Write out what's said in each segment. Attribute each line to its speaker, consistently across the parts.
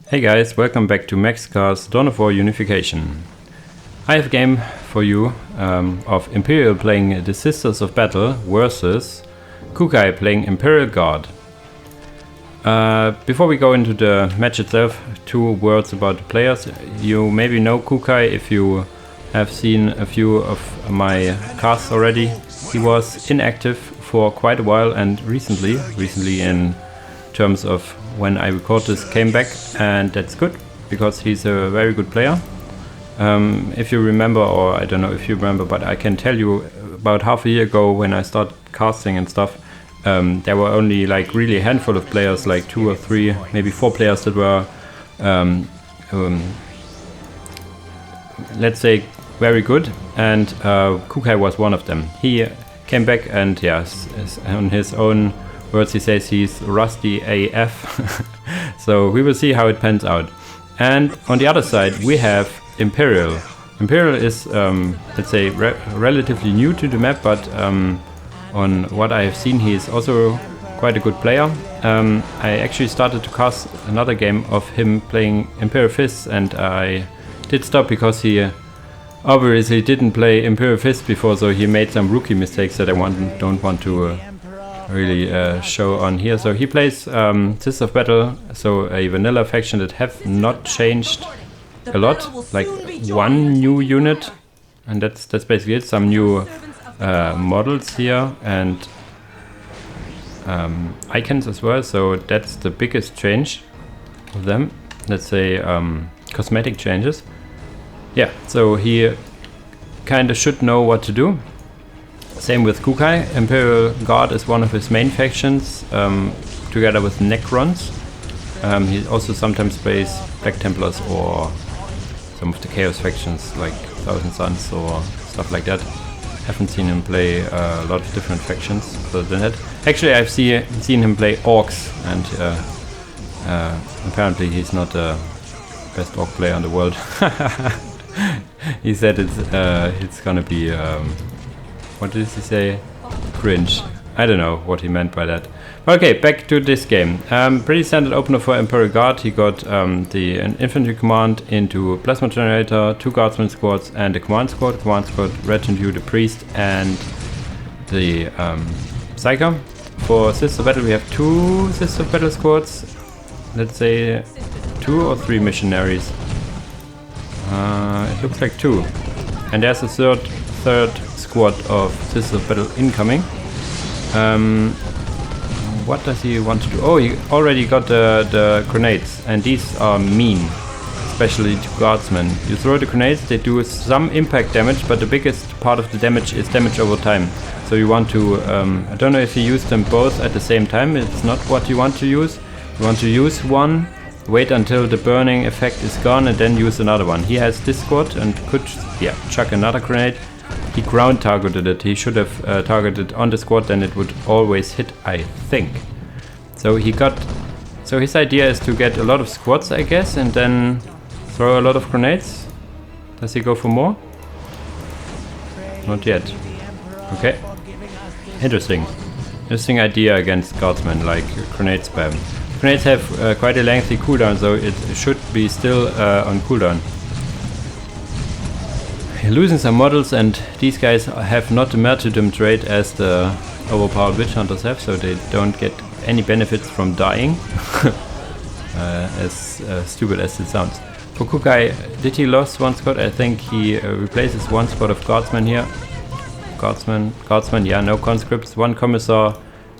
Speaker 1: Hey guys, welcome back to Maxcar's Dawn of War Unification. I have a game for you of Imperial playing the Sisters of Battle versus Kykuy playing Imperial Guard. Before we go into the match itself, 2 words about the players. You maybe know Kykuy if you have seen a few of my casts already. He was inactive for quite a while and recently in terms of when I record this, came back, and that's good because he's a very good player. If you remember, or I don't know if you remember, but I can tell you about half a year ago when I started casting and stuff, there were only like really a handful of players, like 2 or 3, maybe 4 players that were let's say very good, and Kykuy was one of them. He came back and yes, on his own words he says he's rusty AF. So we will see how it pans out. And on the other side we have Imperial. Imperial is let's say relatively new to the map, but on what I have seen he is also quite a good player. I actually started to cast another game of him playing Imperial Fists, and I did stop because he obviously didn't play Imperial Fists before, so he made some rookie mistakes that I don't want to really show on here. So he plays Sisters of Battle, so a vanilla faction that have not changed a lot, like 1 new unit, and that's basically it. Some new models here and icons as well, so that's the biggest change of them. Let's say cosmetic changes. Yeah, so he kind of should know what to do. Same with Kykuy. Imperial Guard is one of his main factions, together with Necrons. He also sometimes plays Black Templars or some of the Chaos factions like Thousand Suns or stuff like that. Haven't seen him play a lot of different factions other than that. Actually, I've seen him play Orcs, and apparently he's not the best Orc player in the world. He said it's gonna be what did he say? Cringe. I don't know what he meant by that. Okay, back to this game. Pretty standard opener for Imperial Guard. He got the infantry command into plasma generator, 2 guardsman squads, and a command squad. Command squad, retinue, the priest, and the psyker. For Sisters of Battle, we have 2 Sisters of Battle squads. Let's say 2 or 3 missionaries. It looks like 2, and there's a third squad of Sisters of Battle incoming. What does he want to do? Oh, he already got the grenades, and these are mean, especially to guardsmen. You throw the grenades, they do some impact damage, but the biggest part of the damage is damage over time. So you want to, I don't know if you use them both at the same time. It's not what you want to use. You want to use one, wait until the burning effect is gone, and then use another one. He has this squad and could, yeah, chuck another grenade. He ground targeted it. He should have targeted on the squad, then it would always hit, I think. So his idea is to get a lot of squads, I guess, and then throw a lot of grenades. Does he go for more? Not yet. Okay. Interesting idea against guardsmen, like grenade spam. Grenades have quite a lengthy cooldown, so it should be still on cooldown. Losing some models, and these guys have not the martyrdom trait as the overpowered witch hunters have, so they don't get any benefits from dying. As stupid as it sounds. For Kykuy, did he lose 1 squad? I think he replaces 1 squad of guardsmen here. Guardsmen, yeah, no conscripts. 1 commissar,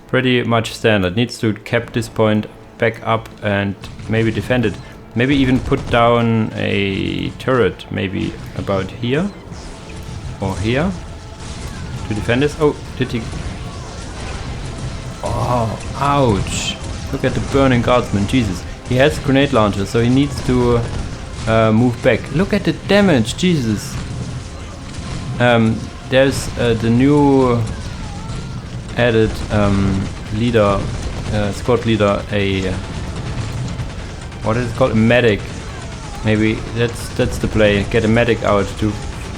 Speaker 1: pretty much standard. Needs to cap this point back up and maybe defend it. Maybe even put down a turret, maybe about here or here to defend this. Oh, did he? Oh, ouch! Look at the burning guardsman, Jesus. He has grenade launchers, so he needs to move back. Look at the damage, Jesus. There's the new added leader, squad leader, what is it called? A medic. Maybe that's the play. Get a medic out to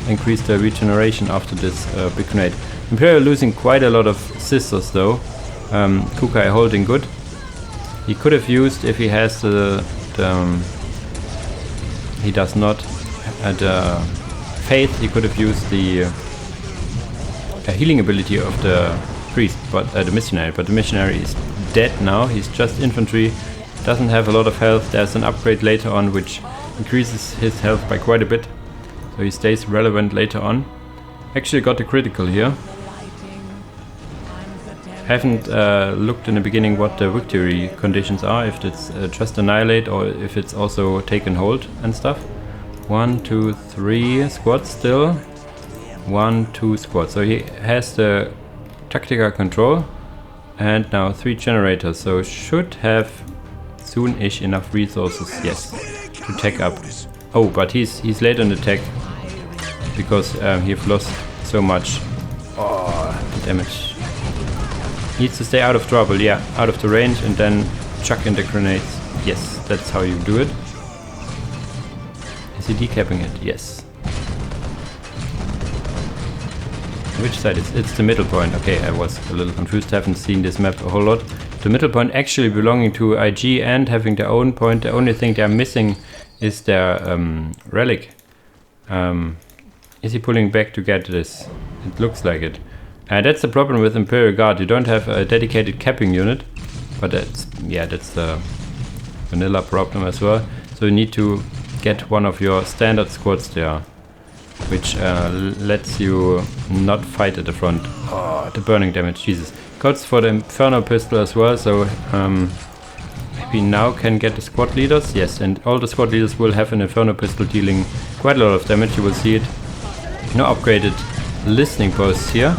Speaker 1: increase the regeneration after this big grenade. Imperial losing quite a lot of sisters though. Kykuy holding good. He could have used, if he has the he does not the faith. He could have used the healing ability of the priest, but the missionary. But the missionary is dead now. He's just infantry. Doesn't have a lot of health. There's an upgrade later on which increases his health by quite a bit, so he stays relevant later on. Actually got a critical here. Haven't looked in the beginning what the victory conditions are, if it's just annihilate or if it's also take and hold and stuff. 1, 2, 3 squads still. 1, 2 squads. So he has the tactical control and now 3 generators. So should have soon-ish enough resources, yes, to tech up. Oh, but he's late on the tech because he've lost so much. Oh, the damage. Needs to stay out of trouble, yeah, out of the range, and then chuck in the grenades. Yes, that's how you do it. Is he decapping it? Yes. Which side is it's the middle point? Okay, I was a little confused, haven't seen this map a whole lot. The middle point actually belonging to IG and having their own point. The only thing they're missing is their relic. Is he pulling back to get this? It looks like it. That's the problem with Imperial Guard. You don't have a dedicated capping unit, but that's the vanilla problem as well. So you need to get one of your standard squads there, which lets you not fight at the front. Oh, the burning damage, Jesus. Goes for the Inferno pistol as well, so maybe now can get the squad leaders. Yes, and all the squad leaders will have an Inferno pistol dealing quite a lot of damage. You will see it. No upgraded listening posts here.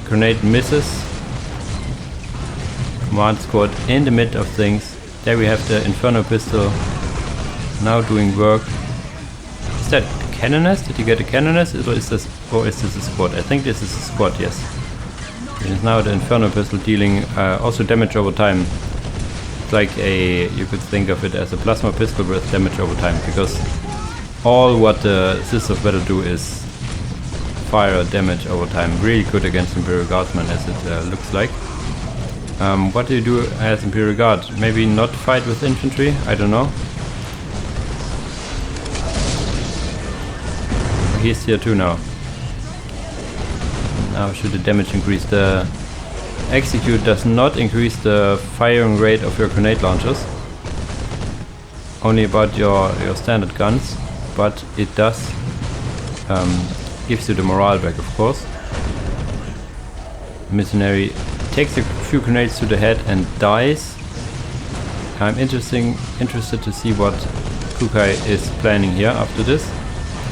Speaker 1: Grenade misses. Command squad in the mid of things. There we have the Inferno pistol now doing work. Is that Cannoness? Did you get a Cannoness? Or is this a squad? I think this is a squad, yes. It is now the Inferno pistol dealing also damage over time. It's like you could think of it as a plasma pistol with damage over time, because all what the Sisters of Battle do is fire damage over time. Really good against Imperial Guardsmen, as it looks like. What do you do as Imperial Guard? Maybe not fight with infantry? I don't know. He's here too now. Now should the damage increase? The execute does not increase the firing rate of your grenade launchers. Only about your standard guns, but it does gives you the morale back, of course. Missionary takes a few grenades to the head and dies. I'm interested to see what Kykuy is planning here after this.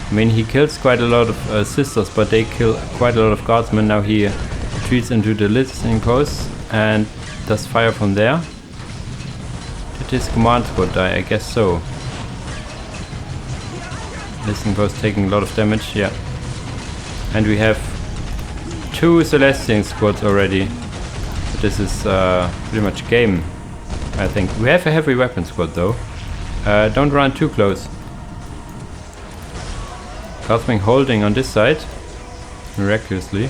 Speaker 1: I mean, he kills quite a lot of sisters, but they kill quite a lot of guardsmen. Now he retreats into the listening post and does fire from there. Did his command squad die? I guess so. Listening post taking a lot of damage, yeah. And we have 2 Celestian squads already. This is pretty much game, I think. We have a heavy weapon squad though. Don't run too close. Guardsmen holding on this side, miraculously.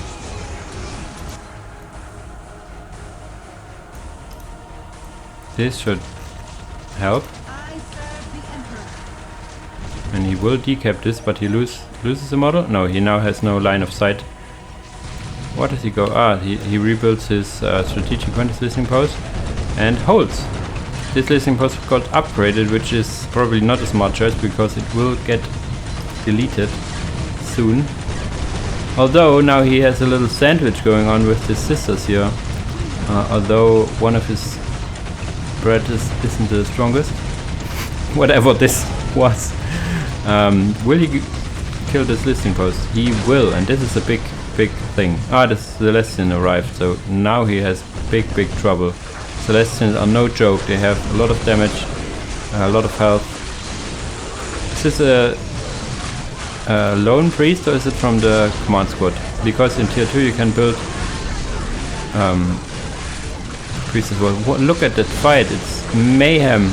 Speaker 1: This should help. And he will decap this, but he loses the model? No, he now has no line of sight. What does he go? He rebuilds his strategic point listening post and holds. This listening post got upgraded, which is probably not a smart choice because it will get deleted soon. Although now he has a little sandwich going on with his sisters here. Although one of his bread isn't the strongest. Whatever this was. Will he kill this listening post? He will, and this is a big thing. The Celestian arrived, so now he has big trouble. Celestians are no joke. They have a lot of damage, a lot of health. Is this a lone priest or is it from the command squad? Because in tier 2 you can build priests as well. Look at that fight, it's mayhem.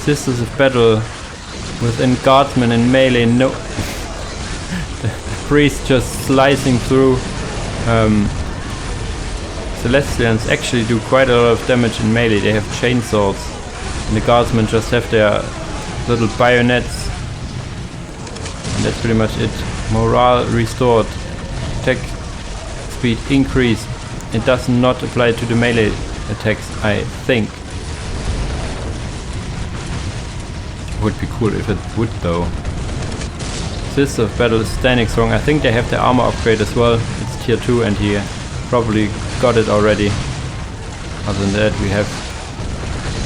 Speaker 1: Sisters of Battle within guardsmen and melee. No, the priest just slicing through. Celestians actually do quite a lot of damage in melee. They have chainswords, and the guardsmen just have their little bayonets. And that's pretty much it. Morale restored. Attack speed increased. It does not apply to the melee attacks, I think. It would be cool if it would though. Sisters of Battle is standing strong. I think they have the armor upgrade as well. It's tier 2 and he probably got it already. Other than that we have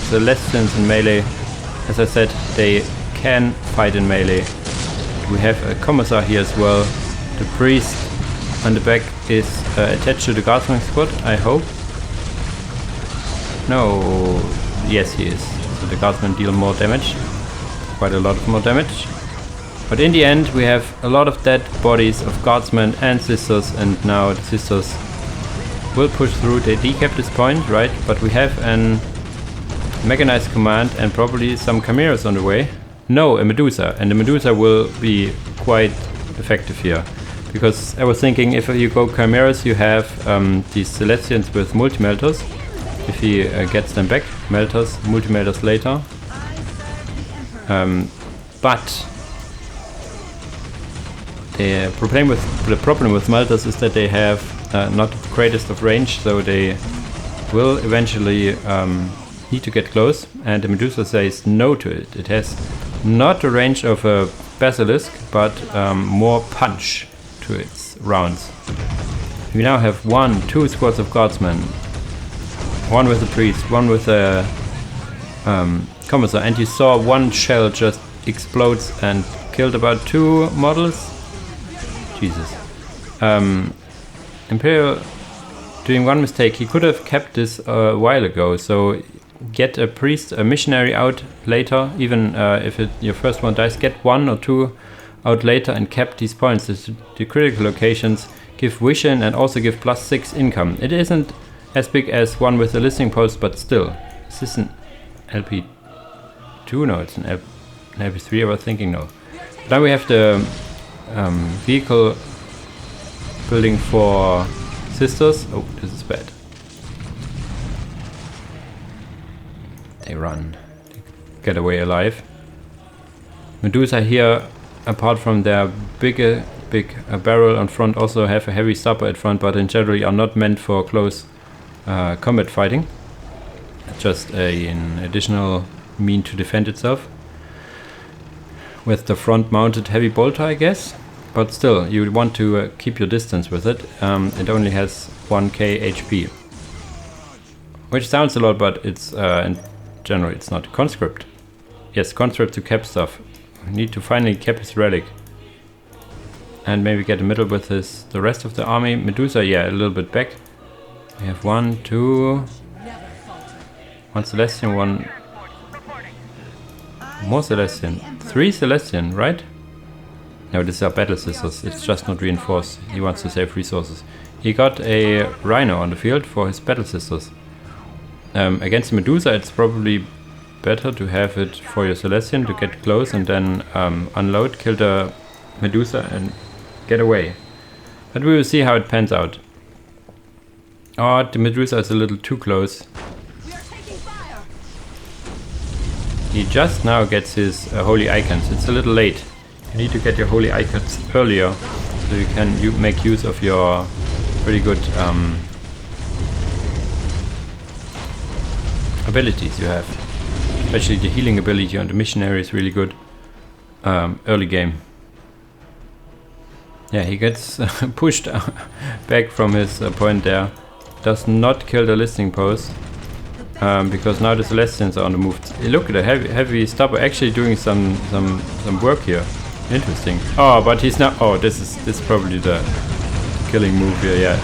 Speaker 1: Celestians in melee. As I said, they can fight in melee. We have a Commissar here as well. The priest on the back is attached to the Guardsman squad, I hope. No, yes he is. So the Guardsmen deal more damage. Quite a lot of more damage. But in the end we have a lot of dead bodies of Guardsmen and Sisters, and now the Sisters will push through. They decap this point, right? But we have an mechanized command and probably some chimeras on the way. No, a Medusa, and the Medusa will be quite effective here. Because I was thinking if you go chimeras you have these Celestians with multi-melters. If he gets them back, melters, multi-melters later. But the problem with melters is that they have not the greatest of range, so they will eventually need to get close, and the Medusa says no to it. It has not the range of a basilisk, but more punch to its rounds. We now have 2 squads of guardsmen, one with a priest, one with a commissar, and you saw one shell just explodes and killed about 2 models. Jesus. Imperial doing one mistake. He could have kept this a while ago, so get a priest, a missionary out later, even if your first one dies, get 1 or 2 out later and cap these points. The critical locations give vision and also give +6 income. It isn't as big as one with a listening post, but still. Is this an LP2? No, it's an LP3, I was thinking, no. Now we have the vehicle building for Sisters. Oh, this is bad. They run. They get away alive. Medusa here, apart from their big barrel on front, also have a heavy stopper at front, but in general are not meant for close combat fighting. Just an additional mean to defend itself. With the front mounted heavy bolter, I guess. But still, you want to keep your distance with it. It only has 1k HP. Which sounds a lot, but it's in general it's not. Conscript. Yes, conscript to cap stuff. We need to finally cap his relic. And maybe get a middle with the rest of the army. Medusa, yeah, a little bit back. We have 1, 2... 1 Celestian, 1... More Celestian. 3 Celestian, right? No, these are battle sisters. It's just not reinforced. He wants to save resources. He got a Rhino on the field for his battle sisters. Against the Medusa, it's probably better to have it for your Celestian to get close and then unload, kill the Medusa and get away. But we will see how it pans out. Oh, the Medusa is a little too close. He just now gets his holy icons. It's a little late. You need to get your holy icons earlier so you can make use of your pretty good abilities you have. Especially the healing ability on the missionary is really good early game. Yeah, he gets pushed back from his point there. Does not kill the listening post. Because now the Celestians are on the move. Look at the heavy stopper actually doing some work here. Interesting. Oh, but he's not. Oh, this is probably the killing move here. Yeah.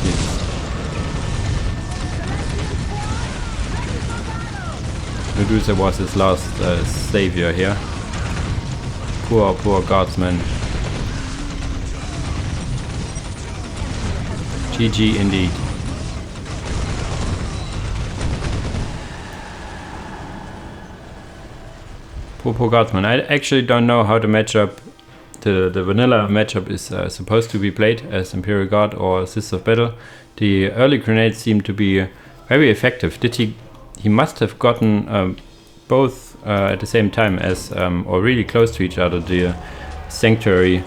Speaker 1: Jesus. Medusa was his last savior here. Poor guardsman. GG indeed. Poor guardsman. I actually don't know how the matchup, the vanilla matchup is supposed to be played as Imperial Guard or Sister of Battle. The early grenades seem to be very effective. He must have gotten both at the same time as, or really close to each other, the Sanctuary.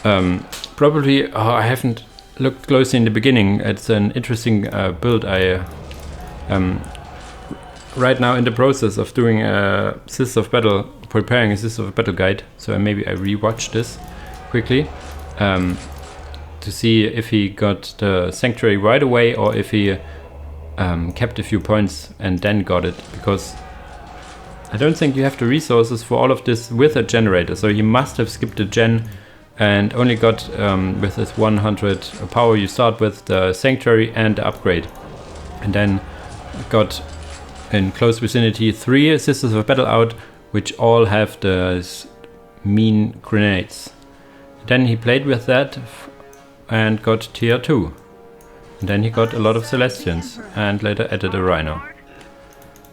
Speaker 1: Probably, I haven't looked closely in the beginning. It's an interesting build. I right now in the process of doing a Sisters of Battle, preparing a Sisters of Battle guide. So maybe I rewatch this quickly to see if he got the Sanctuary right away or if he kept a few points and then got it, because I don't think you have the resources for all of this with a generator, so he must have skipped a gen and only got with this 100 power you start with the Sanctuary and the upgrade, and then got in close vicinity 3 Sisters of Battle out, which all have the mean grenades. Then he played with that and got tier 2. And then he got a lot of Celestians and later added a Rhino.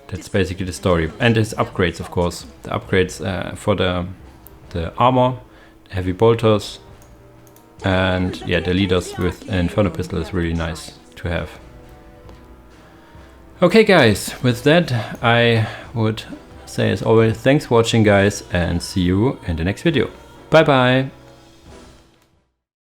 Speaker 1: That's basically the story. And his upgrades, of course. The upgrades for the armor, the heavy bolters, and yeah, the leaders with an Inferno pistol is really nice to have. Okay guys, with that I would say as always, thanks for watching guys, and see you in the next video. Bye bye!